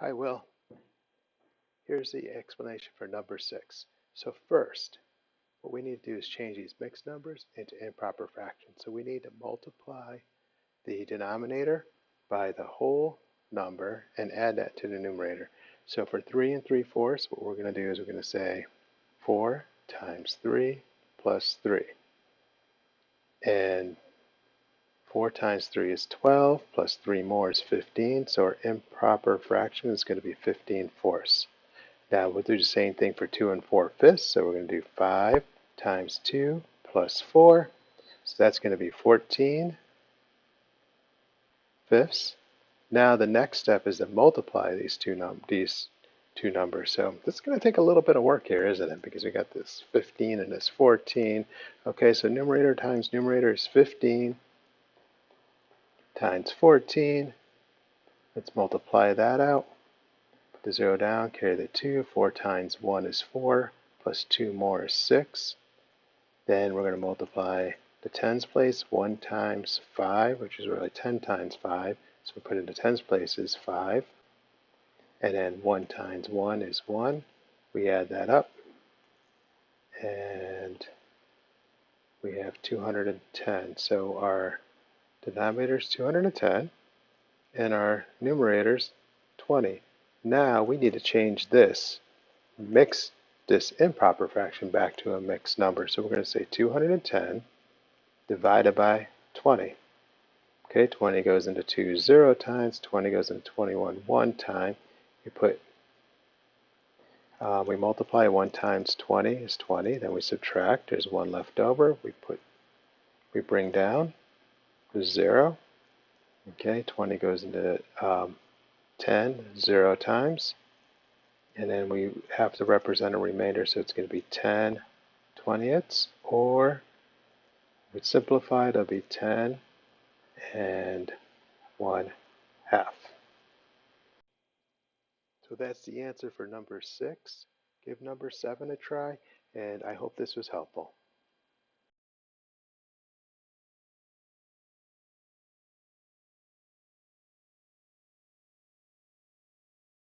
Hi, Will. Here's the explanation for number 6. So first, what we need to do is change these mixed numbers into improper fractions. So we need to multiply the denominator by the whole number and add that to the numerator. So for 3 and 3/4, what we're going to do is we're going to say 4 times 3 plus 3. And 4 times 3 is 12, plus 3 more is 15, so our improper fraction is going to be 15/4. Now we'll do the same thing for 2 and 4/5, so we're going to do 5 times 2 plus 4, so that's going to be 14/5. Now the next step is to multiply these two numbers. So this is going to take a little bit of work here, isn't it? Because we got this 15 and this 14. Okay, so numerator times numerator is 15 times 14. Let's multiply that out. Put the 0 down, carry the 2. 4 times 1 is 4, plus 2 more is 6. Then we're going to multiply the tens place. 1 times 5, which is really 10 times 5. So we put it in the tens place is 5. And then 1 times 1 is 1. We add that up. And we have 210. So our denominator is 210. And our numerator is 20. Now we need to change this improper fraction back to a mixed number. So we're going to say 210 divided by 20. Okay, 20 goes into 2 0 times, 20 goes into 21 1 time. We multiply 1 times 20 is 20, then we subtract, there's 1 left over, we bring down 0. Okay, 20 goes into 10 0 times, and then we have to represent a remainder, so it's going to be 10 20ths, or if it's simplified, it'll be 10 and 1/2. So that's the answer for number 6. Give number 7 a try, and I hope this was helpful.